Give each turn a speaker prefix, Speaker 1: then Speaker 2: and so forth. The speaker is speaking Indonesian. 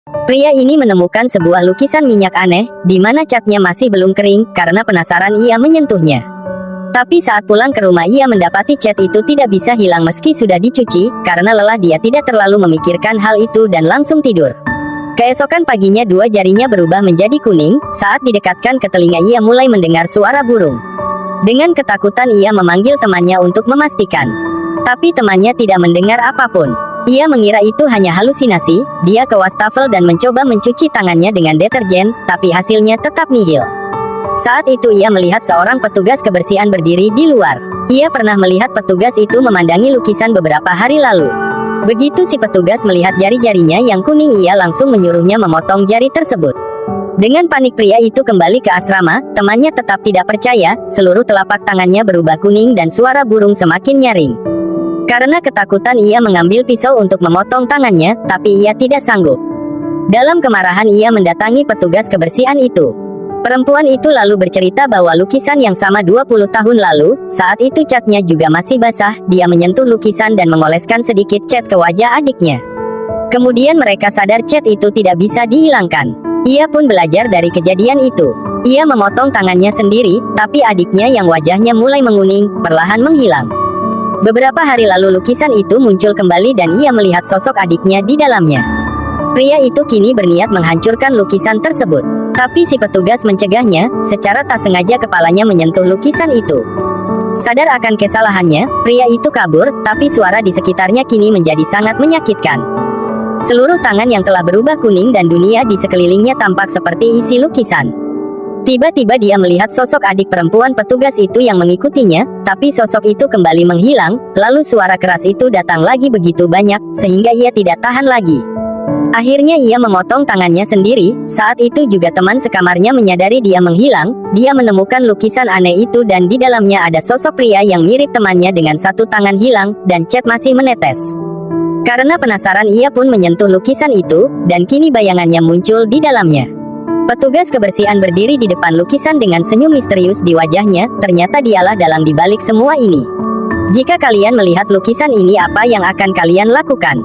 Speaker 1: Pria ini menemukan sebuah lukisan minyak aneh, di mana catnya masih belum kering. Karena penasaran ia menyentuhnya. Tapi saat pulang ke rumah ia mendapati cat itu tidak bisa hilang meski sudah dicuci. Karena lelah dia tidak terlalu memikirkan hal itu dan langsung tidur. Keesokan paginya dua jarinya berubah menjadi kuning. Saat didekatkan ke telinga ia mulai mendengar suara burung. Dengan ketakutan ia memanggil temannya untuk memastikan. Tapi temannya tidak mendengar apapun. Ia mengira itu hanya halusinasi. Dia ke wastafel dan mencoba mencuci tangannya dengan deterjen, tapi hasilnya tetap nihil. Saat itu ia melihat seorang petugas kebersihan berdiri di luar. Ia pernah melihat petugas itu memandangi lukisan beberapa hari lalu. Begitu si petugas melihat jari-jarinya yang kuning, ia langsung menyuruhnya memotong jari tersebut. Dengan panik pria itu kembali ke asrama. Temannya tetap tidak percaya. Seluruh telapak tangannya berubah kuning dan suara burung semakin nyaring. Karena ketakutan ia mengambil pisau untuk memotong tangannya, tapi ia tidak sanggup. Dalam kemarahan ia mendatangi petugas kebersihan itu. Perempuan itu lalu bercerita bahwa lukisan yang sama 20 tahun lalu, saat itu catnya juga masih basah. Dia menyentuh lukisan dan mengoleskan sedikit cat ke wajah adiknya. Kemudian mereka sadar cat itu tidak bisa dihilangkan. Ia pun belajar dari kejadian itu. Ia memotong tangannya sendiri, tapi adiknya yang wajahnya mulai menguning, perlahan menghilang. Beberapa hari lalu lukisan itu muncul kembali dan ia melihat sosok adiknya di dalamnya. Pria itu kini berniat menghancurkan lukisan tersebut. Tapi si petugas mencegahnya. Secara tak sengaja kepalanya menyentuh lukisan itu. Sadar akan kesalahannya, pria itu kabur, tapi suara di sekitarnya kini menjadi sangat menyakitkan. Seluruh tangan yang telah berubah kuning dan dunia di sekelilingnya tampak seperti isi lukisan. Tiba-tiba dia melihat sosok adik perempuan petugas itu yang mengikutinya, tapi sosok itu kembali menghilang. Lalu suara keras itu datang lagi begitu banyak, sehingga ia tidak tahan lagi. Akhirnya ia memotong tangannya sendiri. Saat itu juga teman sekamarnya menyadari dia menghilang. Dia menemukan lukisan aneh itu dan di dalamnya ada sosok pria yang mirip temannya dengan satu tangan hilang, dan cat masih menetes. Karena penasaran ia pun menyentuh lukisan itu, dan kini bayangannya muncul di dalamnya. Petugas kebersihan berdiri di depan lukisan dengan senyum misterius di wajahnya. Ternyata dialah dalang di balik semua ini. Jika kalian melihat lukisan ini, apa yang akan kalian lakukan?